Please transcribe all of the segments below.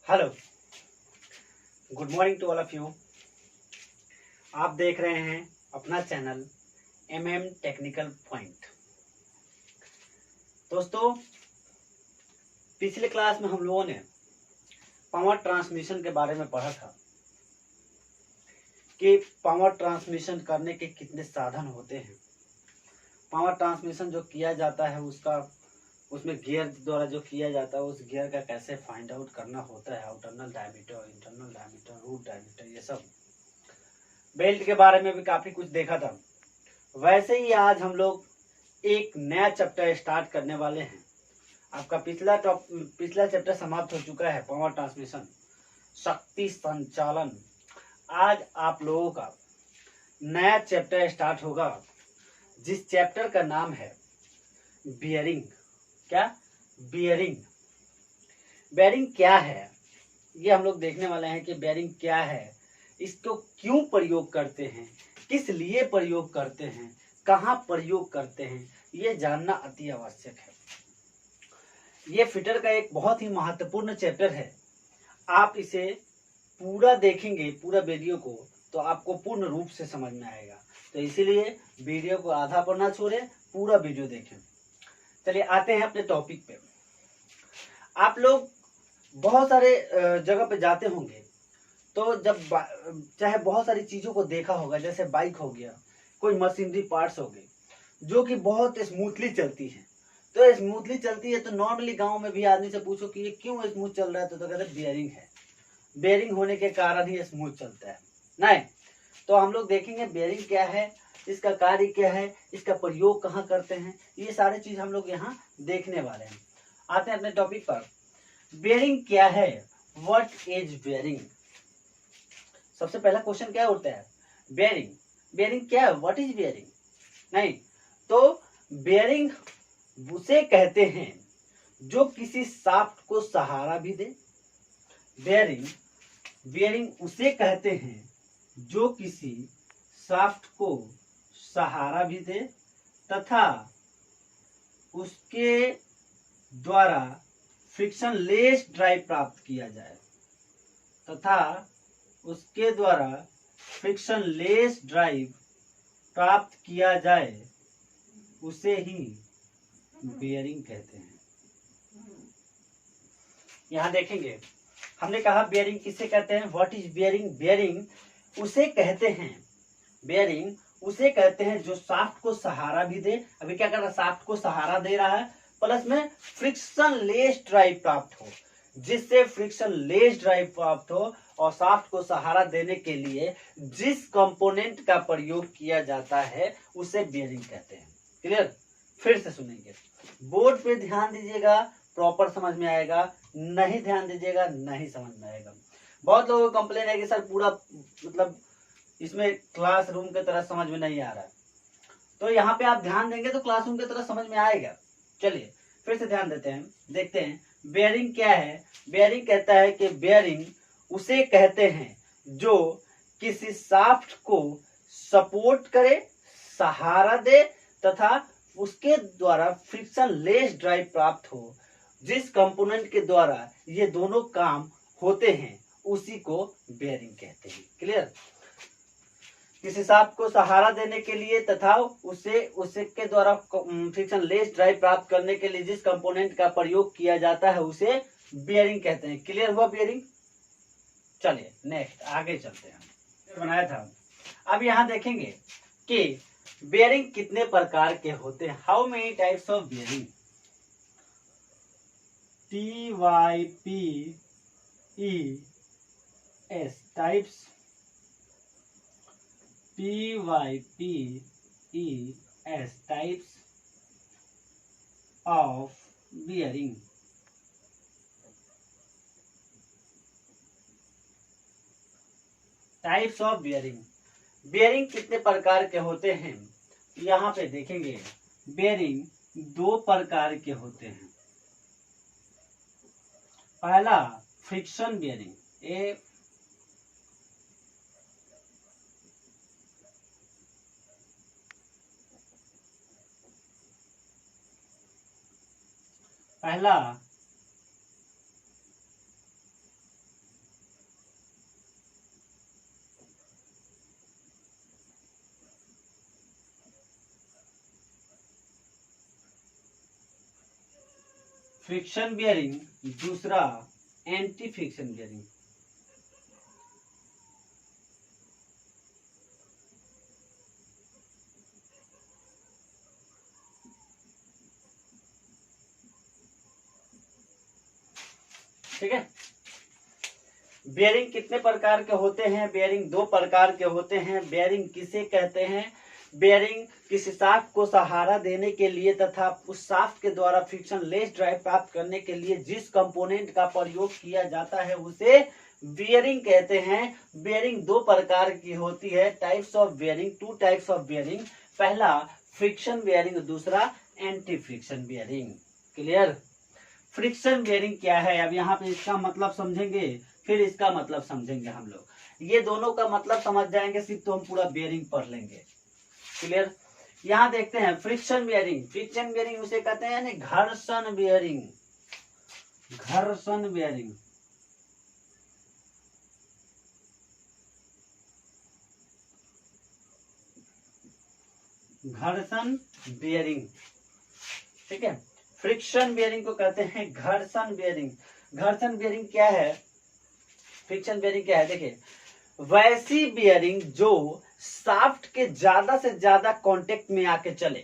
Hello, good morning to all of you. आप देख रहे हैं अपना चैनल टेक्निकल पॉइंट। दोस्तों, पिछले क्लास में हम लोगों ने पावर ट्रांसमिशन के बारे में पढ़ा था कि पावर ट्रांसमिशन करने के कितने साधन होते हैं। पावर ट्रांसमिशन जो किया जाता है उसमें गियर द्वारा जो किया जाता है उस गियर का कैसे फाइंड आउट करना होता है। External diameter, internal diameter, root diameter, ये सब। बेल्ट के बारे में भी काफी कुछ देखा था। वैसे ही आज हम लोग एक नया चैप्टर स्टार्ट करने वाले हैं। आपका पिछला चैप्टर समाप्त हो चुका है, पावर ट्रांसमिशन, शक्ति संचालन। आज आप लोगों का नया चैप्टर स्टार्ट होगा जिस चैप्टर का नाम है बियरिंग। क्या? बियरिंग। बेयरिंग क्या है ये हम लोग देखने वाले हैं कि बेयरिंग क्या है, इसको क्यों प्रयोग करते हैं, किस लिए प्रयोग करते हैं, कहाँ प्रयोग करते हैं, ये जानना अति आवश्यक है। ये फिटर का एक बहुत ही महत्वपूर्ण चैप्टर है। आप इसे पूरा देखेंगे, पूरा वीडियो को, तो आपको पूर्ण रूप से समझ में आएगा। तो इसीलिए वीडियो को आधा पर ना छोड़े, पूरा वीडियो देखें। चलिए आते हैं अपने टॉपिक पे। आप लोग बहुत सारे जगह पे जाते होंगे, तो जब चाहे बहुत सारी चीजों को देखा होगा, जैसे बाइक हो गया, कोई मशीनरी पार्ट्स हो गए जो कि बहुत स्मूथली चलती है। तो स्मूथली चलती है तो नॉर्मली गांव में भी आदमी से पूछो कि ये क्यों स्मूथ चल रहा है, तो कहते हैं बियरिंग है। बेयरिंग होने के कारण ही स्मूथ चलता है। नहीं, तो हम लोग देखेंगे बेयरिंग क्या है, इसका कार्य क्या है, इसका प्रयोग कहाँ करते हैं, ये सारे चीज हम लोग यहाँ देखने वाले हैं। आते हैं अपने टॉपिक पर। बेयरिंग क्या है? What is bearing? सबसे पहला क्वेश्चन क्या उठता है? बेयरिंग। बेयरिंग क्या है? What is bearing? नहीं, तो बेयरिंग उसे कहते हैं जो किसी शाफ्ट को सहारा भी दे। बेयरिंग उसे कहते हैं जो किसी शाफ्ट को सहारा भी दे तथा उसके द्वारा फ्रिक्शनलेस ड्राइव प्राप्त किया जाए उसे ही बेयरिंग कहते हैं। यहां देखेंगे, हमने कहा बेयरिंग किसे कहते हैं, व्हाट इज बेयरिंग? बेयरिंग उसे कहते हैं जो शाफ्ट को सहारा भी दे। अभी क्या कर रहा है? शाफ्ट को सहारा दे रहा है, प्लस में फ्रिक्शनलेस ड्राइव प्राप्त हो, जिससे फ्रिक्शनलेस ड्राइव प्राप्त हो। और शाफ्ट को सहारा देने के लिए जिस कंपोनेंट का प्रयोग किया जाता है उसे बेयरिंग कहते हैं। क्लियर? फिर से सुनेंगे, बोर्ड पे ध्यान दीजिएगा, प्रॉपर समझ में आएगा। नहीं ध्यान दीजिएगा, नहीं समझ में आएगा। बहुत लोगों को कंप्लेन है कि सर पूरा मतलब इसमें क्लासरूम की तरह समझ में नहीं आ रहा है। तो यहाँ पे आप ध्यान देंगे तो क्लासरूम की तरह समझ में आएगा। चलिए फिर से ध्यान देते हैं, देखते हैं बेयरिंग क्या है। बेयरिंग कहता है कि बेयरिंग उसे कहते हैं जो किसी शाफ्ट को सपोर्ट करे, सहारा दे तथा उसके द्वारा फ्रिक्शनलेस ड्राइव प्राप्त हो। जिस कंपोनेंट के द्वारा ये दोनों काम होते हैं उसी को बेयरिंग कहते हैं। क्लियर? किसी शाफ्ट को सहारा देने के लिए तथा उसके द्वारा फ्रिक्शनलेस ड्राइव प्राप्त करने के लिए जिस कंपोनेंट का प्रयोग किया जाता है उसे बेयरिंग कहते हैं। क्लियर हुआ बेयरिंग? चलिए नेक्स्ट आगे चलते हैं। बनाया था, अब यहाँ देखेंगे कि बेयरिंग कितने प्रकार के होते हैं। How many types of bearing? TYPES types, TYPES types of bearing. Types of bearing. Bearing कितने प्रकार के होते हैं? यहाँ पे देखेंगे, बेयरिंग दो प्रकार के होते हैं। पहला फ्रिक्शन बेयरिंग, पहला फ्रिक्शन बियरिंग, दूसरा एंटी फ्रिक्शन बियरिंग। ठीक है, बेयरिंग कितने प्रकार के होते हैं? बेयरिंग दो प्रकार के होते हैं। बेयरिंग किसे कहते हैं? बेयरिंग किसी शाफ्ट को सहारा देने के लिए तथा उस शाफ्ट के द्वारा फ्रिक्शन लेस ड्राइव प्राप्त करने के लिए जिस कंपोनेंट का प्रयोग किया जाता है उसे बेयरिंग कहते हैं। बेयरिंग दो प्रकार की होती है। Types of bearing, two types of bearing. पहला फ्रिक्शन बेयरिंग, दूसरा anti friction bearing. Clear? Friction bearing क्या है? अब यहाँ पे इसका मतलब समझेंगे, फिर इसका मतलब समझेंगे हम लोग। ये दोनों का मतलब समझ जाएंगे सिर्फ तो हम पूरा बेयरिंग पढ़ लेंगे। क्लियर? यहाँ देखते हैं फ्रिक्शन बेयरिंग। फ्रिक्शन बेयरिंग उसे कहते हैं यानी घर्षण बेयरिंग। घर्षण बेयरिंग, घर्षण बेयरिंग। ठीक है, फ्रिक्शन बेयरिंग को कहते हैं घर्षण बेयरिंग। घर्षण बेयरिंग क्या है? फ्रिक्शन बेयरिंग क्या है? देखिए, वैसी बेयरिंग जो शाफ्ट के ज्यादा से ज्यादा कांटेक्ट में आके चले,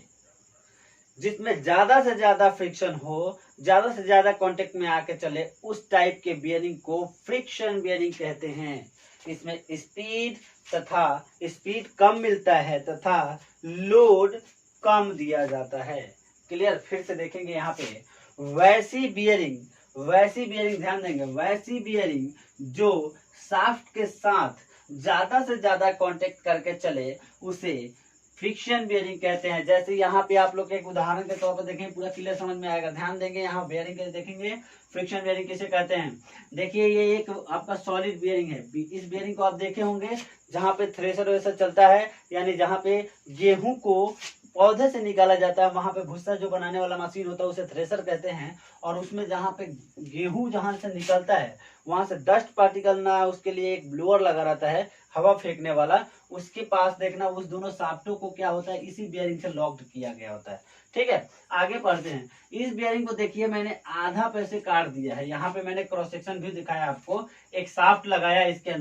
जिसमें ज्यादा से ज्यादा फ्रिक्शन हो, ज्यादा से ज्यादा कांटेक्ट में आके चले, उस टाइप के बेयरिंग को फ्रिक्शन बेयरिंग कहते हैं। इसमें स्पीड कम मिलता है तथा लोड कम दिया जाता है। क्लियर? फिर से देखेंगे यहाँ पे, वैसी बियरिंग ध्यान देंगे, वैसी बियरिंग जो शाफ्ट के साथ ज्यादा से ज्यादा कांटेक्ट करके चले उसे फ्रिक्शन बियरिंग कहते हैं। जैसे यहाँ पे आप लोग एक उदाहरण के तौर पर देखेंगे, पूरा क्लियर समझ में आएगा। ध्यान देंगे, यहाँ बेयरिंग के देखेंगे फ्रिक्शन बियरिंग किसे कहते हैं। देखिए, ये एक आपका सॉलिड बियरिंग है। इस बियरिंग को आप देखे होंगे जहाँ पे थ्रेशर वैसर चलता है, यानी जहाँ पे गेहूं को पौधे से निकाला जाता है, वहां पे भूसा जो बनाने वाला मशीन होता है उसे थ्रेशर कहते हैं। और उसमें जहाँ पे गेहूं जहां से निकलता है वहां से डस्ट पार्टिकल ना, उसके लिए एक ब्लोअर लगा रहता है हवा फेंकने वाला। उसके पास देखना, उस दोनों शाफ्टों को क्या होता है, इसी बियरिंग से लॉक्ड किया गया होता है। ठीक है, आगे बढ़ते हैं। इस बियरिंग को देखिए, मैंने आधा पैसे काट दिया है। यहाँ पे मैंने क्रॉस सेक्शन भी दिखाया आपको। एक शाफ्ट लगाया इसके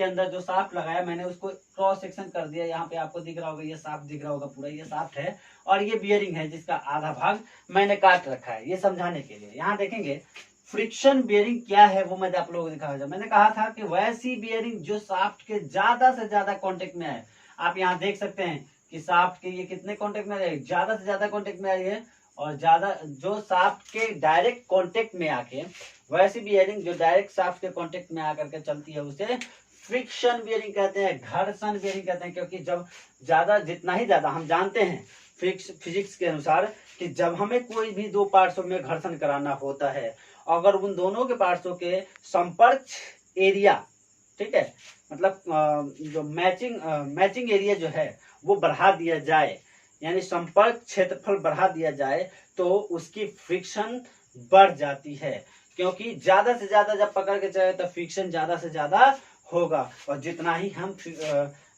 अंदर जो शाफ्ट लगाया मैंने उसको क्रॉस सेक्शन कर दिया। यहाँ पे आपको दिख रहा होगा, ये शाफ्ट दिख रहा होगा, पूरा ये शाफ्ट है और ये बियरिंग है जिसका आधा भाग मैंने काट रखा है, ये समझाने के लिए। यहाँ देखेंगे फ्रिक्शन बियरिंग क्या है, वो मैं आप लोगों को दिखाया। मैंने कहा था कि वैसी बियरिंग जो शाफ्ट के ज्यादा से ज्यादा कांटेक्ट में आए। आप यहाँ देख सकते हैं कि शाफ्ट के ये कितने कांटेक्ट में आए, ज्यादा से ज्यादा कांटेक्ट में आई है। और ज्यादा जो शाफ्ट के डायरेक्ट कांटेक्ट में आके, वैसी बियरिंग जो डायरेक्ट शाफ्ट के कांटेक्ट में आकर के चलती है उसे फ्रिक्शन बियरिंग कहते हैं, घर्षण बियरिंग कहते हैं। क्योंकि जब ज्यादा, जितना ही ज्यादा, हम जानते हैं फिजिक्स के अनुसार कि जब हमें कोई भी दो पार्ट्सों में घर्षण कराना होता है, अगर उन दोनों के पार्ट्सों के संपर्क एरिया, ठीक है, मतलब जो मैचिंग एरिया जो है वो बढ़ा दिया जाए, यानी संपर्क क्षेत्रफल बढ़ा दिया जाए, तो उसकी फ्रिक्शन बढ़ जाती है। क्योंकि ज्यादा से ज्यादा जब पकड़ के चले तो फ्रिक्शन ज्यादा से ज्यादा होगा, और जितना ही हम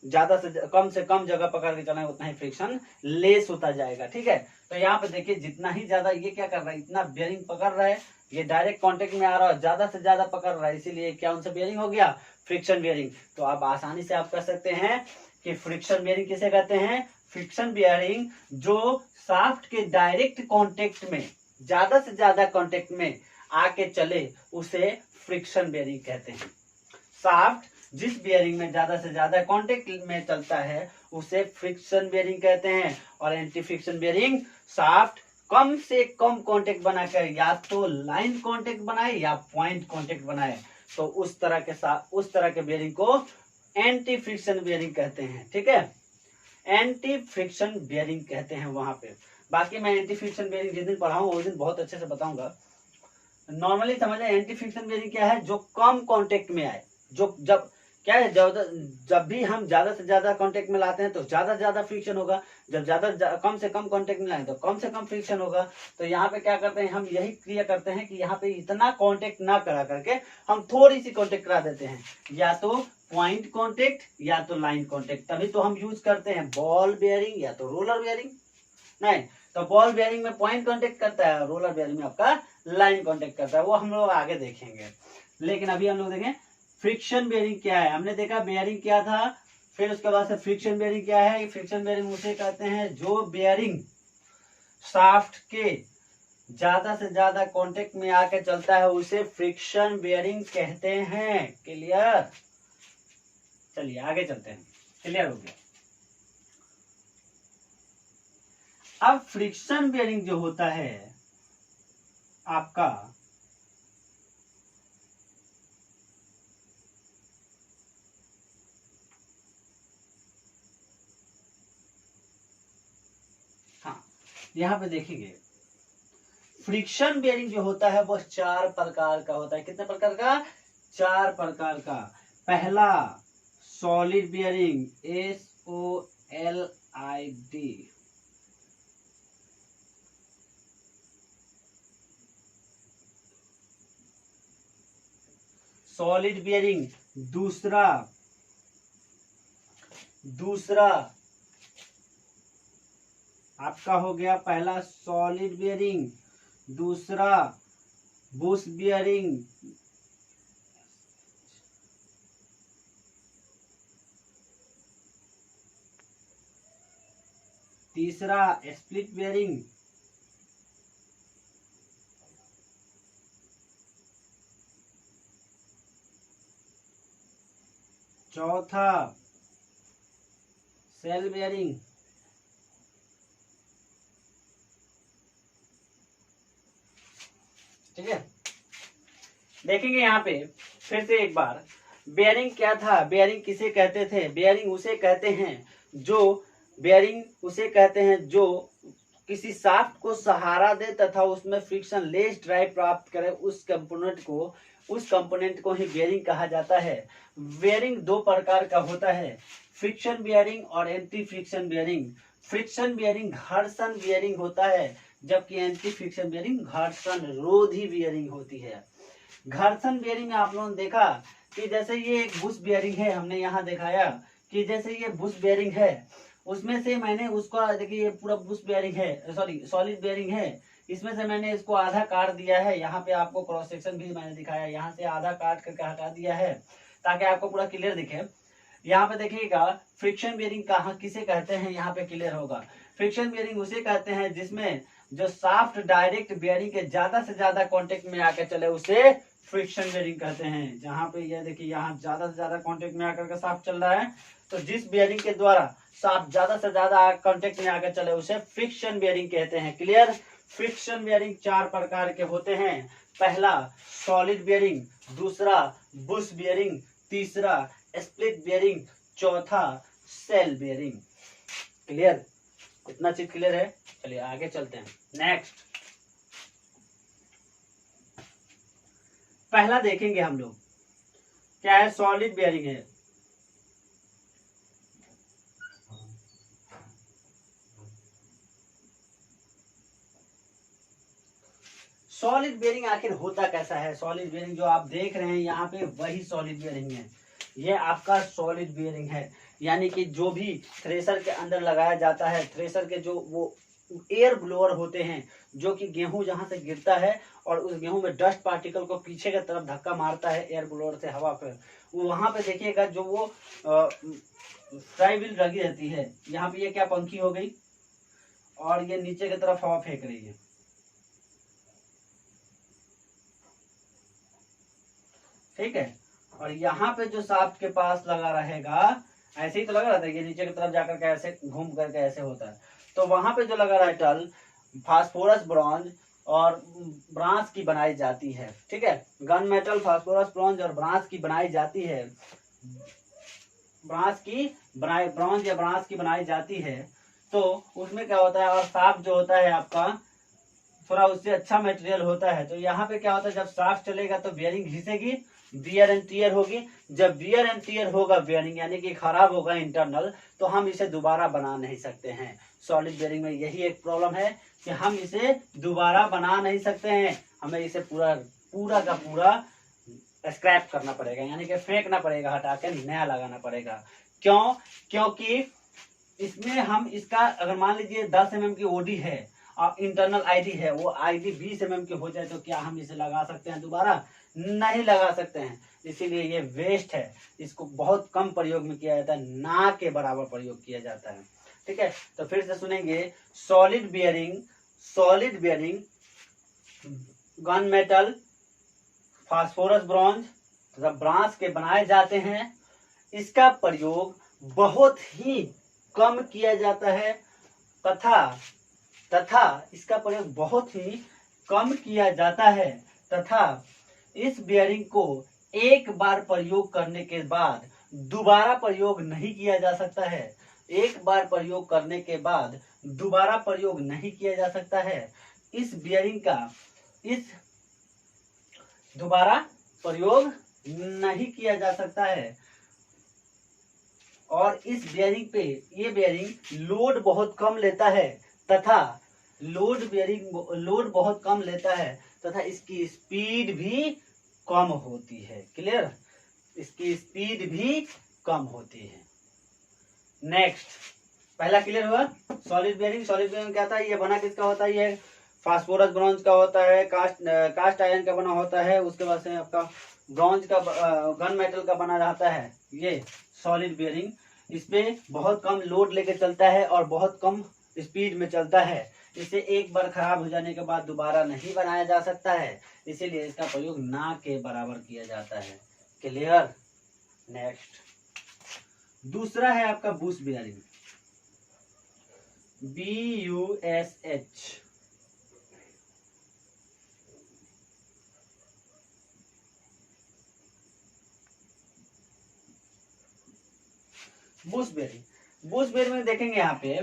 ज्यादा से कम जगह पकड़ के चलाएं उतना ही फ्रिक्शन लेस होता जाएगा। ठीक है, तो यहाँ पे देखिए, जितना ही ज्यादा ये क्या कर रहा है, इतना बेयरिंग पकड़ रहा है, ये डायरेक्ट कांटेक्ट में आ रहा है, ज्यादा से ज्यादा पकड़ रहा है, इसीलिए क्या उनसे बेयरिंग हो गया, फ्रिक्शन बेयरिंग। तो आप आसानी से आप कह सकते हैं कि फ्रिक्शन बेयरिंग किसे कहते हैं? फ्रिक्शन बेयरिंग जो शाफ्ट के डायरेक्ट कांटेक्ट में, ज्यादा से ज्यादा कांटेक्ट में आके चले उसे फ्रिक्शन बेयरिंग कहते हैं। शाफ्ट जिस बेयरिंग में ज्यादा से ज्यादा कांटेक्ट में चलता है उसे फ्रिक्शन बेयरिंग कहते हैं। और एंटी फ्रिक्शन बेयरिंग शाफ्ट कम से कम कांटेक्ट बनाकर या तो लाइन कांटेक्ट बनाए या पॉइंट कांटेक्ट बनाए, तो उस तरह के बेयरिंग को एंटी फ्रिक्शन बेयरिंग कहते हैं। ठीक है, एंटी फ्रिक्शन बेयरिंग कहते हैं वहां पे। बाकी मैं एंटी फ्रिक्शन बेयरिंग जिस दिन पढ़ाऊंगा उस दिन बहुत अच्छे से बताऊंगा। नॉर्मली समझे एंटी फ्रिक्शन बेयरिंग क्या है, जो कम कांटेक्ट में आए, जो जब क्या है, जब भी हम ज्यादा से ज्यादा कांटेक्ट में लाते हैं तो ज्यादा से ज्यादा फ्रिक्शन होगा, जब कम से कम कांटेक्ट में लाए तो कम से कम फ्रिक्शन होगा। तो यहाँ पे क्या करते हैं, हम यही क्रिया करते हैं कि यहाँ पे इतना कांटेक्ट ना करा करके हम थोड़ी सी कांटेक्ट करा देते हैं, या तो पॉइंट कांटेक्ट या तो लाइन कांटेक्ट। तभी तो हम यूज करते हैं बॉल बेयरिंग या तो रोलर बेयरिंग। नहीं, तो बॉल बेयरिंग में पॉइंट कांटेक्ट करता है, रोलर बेयरिंग में आपका लाइन कांटेक्ट करता है, वो हम लोग आगे देखेंगे। लेकिन अभी हम लोग देखें फ्रिक्शन बेयरिंग क्या है। हमने देखा बेयरिंग क्या था, फिर उसके बाद से फ्रिक्शन बेयरिंग क्या है। फ्रिक्शन बेयरिंग उसे कहते हैं जो बेयरिंग शाफ्ट के ज्यादा से ज्यादा कांटेक्ट में आके चलता है, उसे फ्रिक्शन बेयरिंग कहते हैं। क्लियर, चलिए आगे चलते हैं। क्लियर हो गया। अब फ्रिक्शन बेयरिंग जो होता है आपका, हाँ यहां पे देखेंगे फ्रिक्शन बेयरिंग जो होता है वो 4 प्रकार का होता है। कितने प्रकार का? 4 प्रकार का। पहला solid bearing, SOLID, solid bearing. दूसरा आपका हो गया पहला सॉलिड बेयरिंग, दूसरा बुश बेयरिंग, तीसरा स्प्लिट बेयरिंग, चौथा सेल बेयरिंग, ठीक है। देखेंगे यहाँ पे फिर से एक बार, बेयरिंग क्या था, बेयरिंग किसे कहते थे? बेयरिंग उसे कहते हैं जो किसी शाफ्ट को सहारा दे तथा उसमें फ्रिक्शन लेस ड्राइव प्राप्त करे, उस कंपोनेंट को ही बेयरिंग कहा जाता है। बेयरिंग 2 प्रकार का होता है, फ्रिक्शन बेयरिंग और anti friction bearing. Friction bearing घर्षण बेयरिंग होता है, जबकि एंटी फ्रिक्शन बेयरिंग घर्षण रोधी बेयरिंग होती है। घर्षण बेयरिंग में आप लोगों ने देखा कि जैसे ये एक बुश बेयरिंग है, हमने यहाँ दिखाया कि जैसे ये बुश बेयरिंग है, उसमें से मैंने उसका, देखिए ये पूरा बुश बेयरिंग है, सॉरी सॉलिड बेयरिंग है, इसमें से मैंने इसको आधा काट दिया है। यहाँ पे आपको क्रॉस सेक्शन भी मैंने दिखाया, यहाँ से आधा काट करके हटा दिया है ताकि आपको पूरा क्लियर दिखे। यहाँ पे देखिएगा फ्रिक्शन बेयरिंग कहाँ किसे कहते हैं, यहाँ पे क्लियर होगा। फ्रिक्शन बेयरिंग उसे कहते हैं जिसमें जो शाफ्ट डायरेक्ट बेयरिंग के ज्यादा से ज्यादा कांटेक्ट में आकर चले, उसे फ्रिक्शन बेयरिंग कहते हैं। जहां पे ये देखिए यहाँ ज्यादा से ज्यादा कांटेक्ट में आकर के शाफ्ट चल रहा है, तो जिस बेयरिंग के द्वारा शाफ्ट ज्यादा से ज्यादा कांटेक्ट में आकर चले उसे फ्रिक्शन बेयरिंग कहते हैं। क्लियर। फ्रिक्शन बेयरिंग 4 प्रकार के होते हैं। पहला सॉलिड बेयरिंग, दूसरा बुश बेयरिंग, तीसरा स्प्लिट बेयरिंग, चौथा सेल बेयरिंग। क्लियर, इतना चीज क्लियर है। चलिए आगे चलते हैं। नेक्स्ट पहला देखेंगे हम लोग क्या है, सॉलिड बेयरिंग है। सॉलिड बेयरिंग आखिर होता कैसा है? सॉलिड बेयरिंग जो आप देख रहे हैं यहाँ पे, वही सॉलिड बेयरिंग है। ये आपका सॉलिड बेयरिंग है, यानी कि जो भी थ्रेशर के अंदर लगाया जाता है, थ्रेशर के जो वो एयर ब्लोअर होते हैं, जो कि गेहूं जहां से गिरता है और उस गेहूं में डस्ट पार्टिकल को पीछे की तरफ धक्का मारता है एयर ब्लोअर से हवा पर, वहां पे देखिएगा जो वो फ्लाई व्हील लगी रहती है। यहाँ पे ये क्या पंखी हो गई और ये नीचे की तरफ हवा फेंक रही है, ठीक है। और यहाँ पे जो शाफ्ट के पास लगा रहेगा, ऐसे ही तो लगा रहता है, ये नीचे की तरफ जाकर के ऐसे घूम करके ऐसे होता है, तो वहां पे जो लगा रहा है टल फास्फोरस ब्रॉन्ज और ब्रांस की बनाई जाती है, ठीक है। गन मेटल, फास्फोरस ब्रॉन्ज और ब्रांस की बनाई जाती है, ब्रॉन्ज या ब्रांस की बनाई जाती है। तो उसमें क्या होता है, और शाफ्ट जो होता है आपका थोड़ा उससे अच्छा मटेरियल होता है। तो यहाँ पे क्या होता है, जब शाफ्ट चलेगा तो बियरिंग घिसेगी, बियर एंड टीयर होगी। जब बियर एंड टीयर होगा बियरिंग, यानी कि खराब होगा इंटरनल, तो हम इसे दोबारा बना नहीं सकते हैं। सॉलिड बियरिंग में यही एक प्रॉब्लम है कि हम इसे दोबारा बना नहीं सकते हैं, हमें इसे पूरा का पूरा स्क्रैप करना पड़ेगा, यानी कि फेंकना पड़ेगा, हटा के नया लगाना पड़ेगा। क्यों? क्योंकि इसमें हम इसका, अगर मान लीजिए 10 mm की ओडी है और इंटरनल आईडी है वो आईडी 20 mm की हो जाए तो क्या हम इसे लगा सकते हैं दोबारा? नहीं लगा सकते हैं, इसीलिए ये वेस्ट है। इसको बहुत कम प्रयोग में किया जाता है, ना के बराबर प्रयोग किया जाता है। ठीक है, तो फिर से सुनेंगे। Solid bearing gun metal, phosphorus bronze तथा ब्रांस के बनाए जाते हैं। इसका प्रयोग बहुत ही कम किया जाता है तथा इसका प्रयोग बहुत ही कम किया जाता है तथा इस बियरिंग को एक बार प्रयोग करने के बाद दोबारा प्रयोग नहीं किया जा सकता है। एक बार प्रयोग करने के बाद दोबारा प्रयोग नहीं किया जा सकता है। इस बियरिंग का दोबारा प्रयोग नहीं किया जा सकता है और इस बियरिंग पे ये बियरिंग लोड बहुत कम लेता है तथा लोड बहुत कम लेता है तथा इसकी स्पीड भी कम होती है। क्लियर? इसकी स्पीड भी कम होती है। नेक्स्ट, पहला क्लियर हुआ। सॉलिड बियरिंग क्या था? ये बना किसका होता है? ये फास्फोरस ब्रॉन्ज का होता है, कास्ट आयरन का बना होता है। उसके बाद से आपका ब्रॉन्ज का गन मेटल का बना जाता है ये सॉलिड बियरिंग। इसमें बहुत कम लोड लेके चलता है और बहुत कम स्पीड में चलता है। इसे एक बार खराब हो जाने के बाद दोबारा नहीं बनाया जा सकता है, इसीलिए इसका प्रयोग ना के बराबर किया जाता है। क्लियर? नेक्स्ट, दूसरा है आपका Bush bearing, BUSH। Bush bearing में देखेंगे यहाँ पे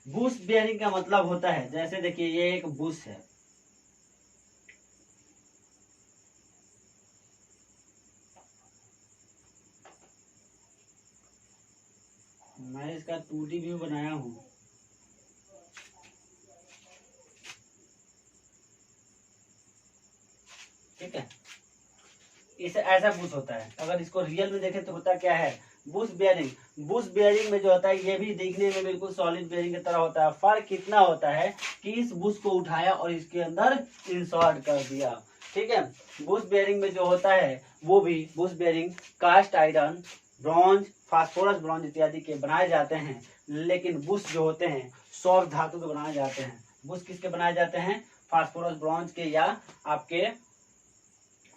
बुश बेयरिंग का मतलब होता है, जैसे देखिए ये एक बुश है, मैं इसका 2D व्यू बनाया हूं। ठीक है, इसे ऐसा बुश होता है। अगर इसको रियल में देखें तो होता क्या है? बुश बेयरिंग में जो होता है ये भी देखने में बिल्कुल सॉलिड बेयरिंग की तरह होता है। फर्क कितना होता है कि इस बुश को उठाया और इसके अंदर इंसर्ट कर दिया। ठीक है, बुश बेयरिंग में जो होता है वो भी bush bearing cast iron, bronze, phosphorus bronze इत्यादि के बनाए जाते हैं। लेकिन बुश जो होते हैं सौर धातु के बनाए जाते हैं। बुश किसके बनाए जाते हैं? फास्फोरस ब्रॉन्ज के या आपके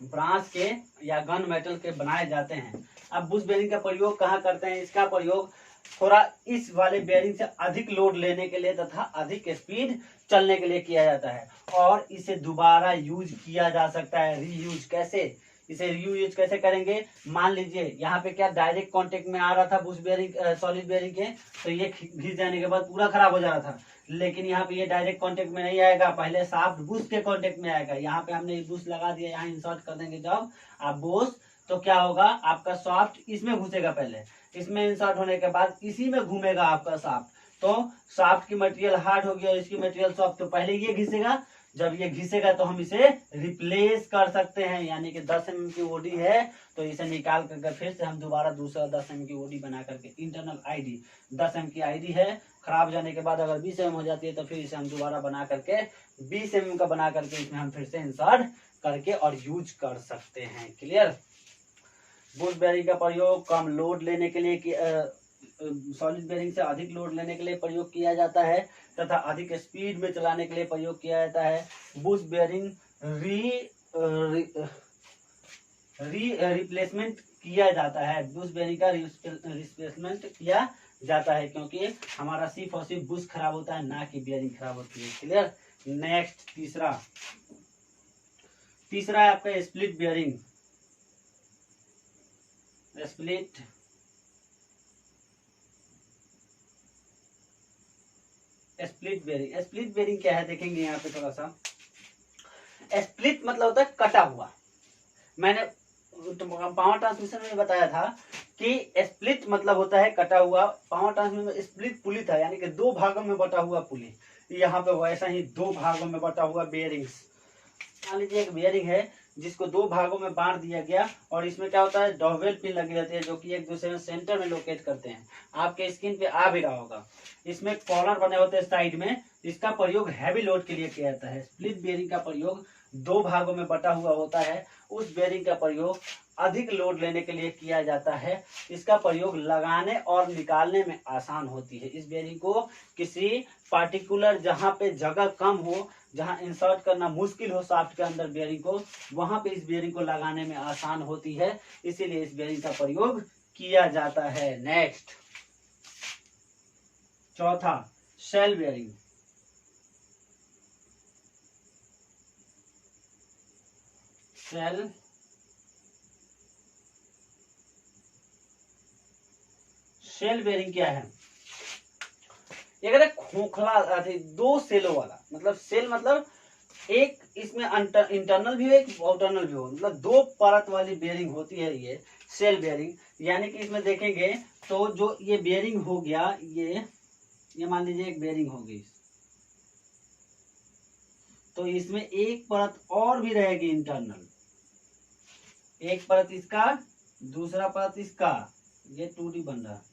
ब्रांस के या गन मेटल के बनाए जाते हैं। अब बुश बेयरिंग का प्रयोग कहाँ करते हैं? इसका प्रयोग थोड़ा इस वाले बेयरिंग से अधिक लोड लेने के लिए तथा अधिक स्पीड चलने के लिए किया जाता है और इसे दोबारा यूज किया जा सकता है। रीयूज कैसे? इसे रीयूज कैसे करेंगे? मान लीजिए यहाँ पे क्या डायरेक्ट कांटेक्ट में आ रहा था बुश बेयरिंग सॉलिड बेयरिंग के, तो ये घिस जाने के बाद पूरा खराब हो जा रहा था। लेकिन यहाँ पे ये डायरेक्ट कांटेक्ट में नहीं आएगा, पहले साफ्ट बुश के कांटेक्ट में आएगा। यहाँ पे हमने बुश लगा दिया, यहाँ इंसर्ट कर देंगे जब आप बुश, तो क्या होगा? आपका सॉफ्ट इसमें घुसेगा, पहले इसमें इंसर्ट होने के बाद इसी में घूमेगा आपका साफ्ट। तो साफ्ट की मटेरियल हार्ड होगी और इसकी मटेरियल सॉफ्ट, तो पहले ये घिसेगा। जब ये घिसेगा तो हम इसे रिप्लेस कर सकते हैं, यानी कि 10 mm की ओडी है तो इसे निकाल करके फिर से हम दोबारा दूसरा 10 mm की ओडी बना करके, इंटरनल आईडी 10 mm की आईडी है, खराब जाने के बाद अगर 20 mm हो जाती है तो फिर इसे हम दोबारा बना करके 20 mm का बना करके इसमें हम फिर से इंसर्ट करके और यूज कर सकते हैं। क्लियर? बुश बेयरिंग का प्रयोग कम लोड लेने के लिए सॉलिड बेयरिंग से अधिक लोड लेने के लिए प्रयोग किया जाता है तथा अधिक स्पीड में चलाने के लिए प्रयोग किया जाता है। बुश बेयरिंग रिप्लेसमेंट किया जाता है। बुश बेयरिंग का रिप्लेसमेंट किया जाता है क्योंकि हमारा सिर्फ और सिर्फ बुश खराब होता है, ना कि बेयरिंग खराब होती है। क्लियर? नेक्स्ट, तीसरा है आपका स्प्लिट बेयरिंग। स्प्लिट बेयरिंग क्या है देखेंगे यहाँ पे थोड़ा सा। स्प्लिट मतलब होता है कटा हुआ। मैंने पावर ट्रांसमिशन में बताया था कि स्प्लिट मतलब होता है कटा हुआ। पावर ट्रांसमिशन में स्प्लिट पुली था, यानी कि 2 भागों में बटा हुआ पुली। यहाँ पे वैसा ही 2 भागों में बटा हुआ बेयरिंग्स। मान लीजिए एक बेयरिंग है जिसको दो भागों में बांट दिया गया, और इसमें क्या होता है, डॉवेल पिन लगी रहती है जो कि एक दूसरे में सेंटर में लोकेट करते हैं। आपके स्क्रीन पे आ भी रहा होगा। इसमें कॉलर बने होते हैं साइड में, इसका प्रयोग हैवी लोड के लिए किया जाता है। स्प्लिट बेयरिंग का प्रयोग दो भागों में बटा हुआ होता है, उस बेयरिंग का प्रयोग अधिक लोड लेने के लिए किया जाता है। इसका प्रयोग लगाने और निकालने में आसान होती है। इस बेयरिंग को किसी पार्टिकुलर जहां पे जगह कम हो, जहां इंसर्ट करना मुश्किल हो शाफ्ट के अंदर बेयरिंग को, वहां पे इस बेयरिंग को लगाने में आसान होती है, इसीलिए इस बेयरिंग का प्रयोग किया जाता है। नेक्स्ट, चौथा, शेल बेयरिंग। शेल बेयरिंग क्या है? ये कहते खोखला दो सेलों वाला, मतलब सेल मतलब एक इसमें इंटरनल भी हो एक आउटरनल भी हो, मतलब दो परत वाली बेयरिंग होती है ये सेल बेयरिंग। यानी कि इसमें देखेंगे तो जो ये बेयरिंग हो गया, ये मान लीजिए एक बेयरिंग होगी, तो इसमें एक परत और भी रहेगी इंटरनल, एक परत इसका, दूसरा परत इसका, ये 2D बन रहा है।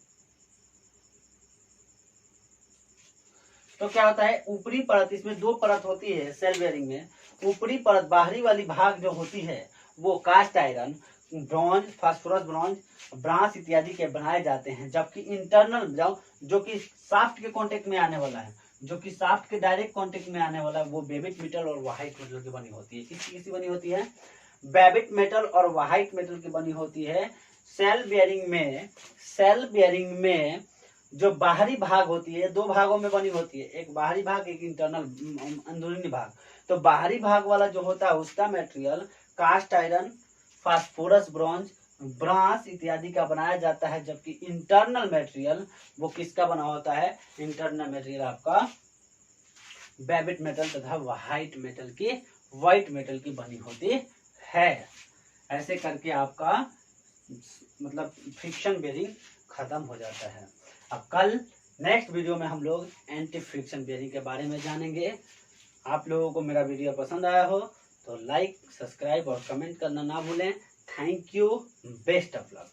तो क्या होता है, ऊपरी परत, इसमें दो परत होती है सेल बेयरिंग में। ऊपरी परत, बाहरी वाली भाग जो होती है वो cast iron, bronze, phosphorus bronze, brass इत्यादि के बनाए जाते हैं, जबकि इंटरनल जो कि शाफ्ट के कांटेक्ट में आने वाला है, जो कि शाफ्ट के डायरेक्ट कांटेक्ट में आने वाला है, वो बेबिट मेटल और व्हाइट मेटल की बनी होती है। किसकी बनी होती है? बेबिट मेटल और व्हाइट मेटल की बनी होती है। सेल बेयरिंग में जो बाहरी भाग होती है, दो भागों में बनी होती है, एक बाहरी भाग, एक इंटरनल अंदरूनी भाग। तो बाहरी भाग वाला जो होता है उसका material cast iron, phosphorus bronze, brass इत्यादि का बनाया जाता है, जबकि इंटरनल मटेरियल वो किसका बना होता है? इंटरनल मटेरियल आपका बेबिट मेटल तथा व्हाइट मेटल की बनी होती है। ऐसे करके आपका मतलब फ्रिक्शन बेयरिंग खत्म हो जाता है। अब कल नेक्स्ट वीडियो में हम लोग एंटी फ्रिक्शन बेयरिंग के बारे में जानेंगे। आप लोगों को मेरा वीडियो पसंद आया हो तो लाइक, सब्सक्राइब और कमेंट करना ना भूलें। Thank you, best of luck.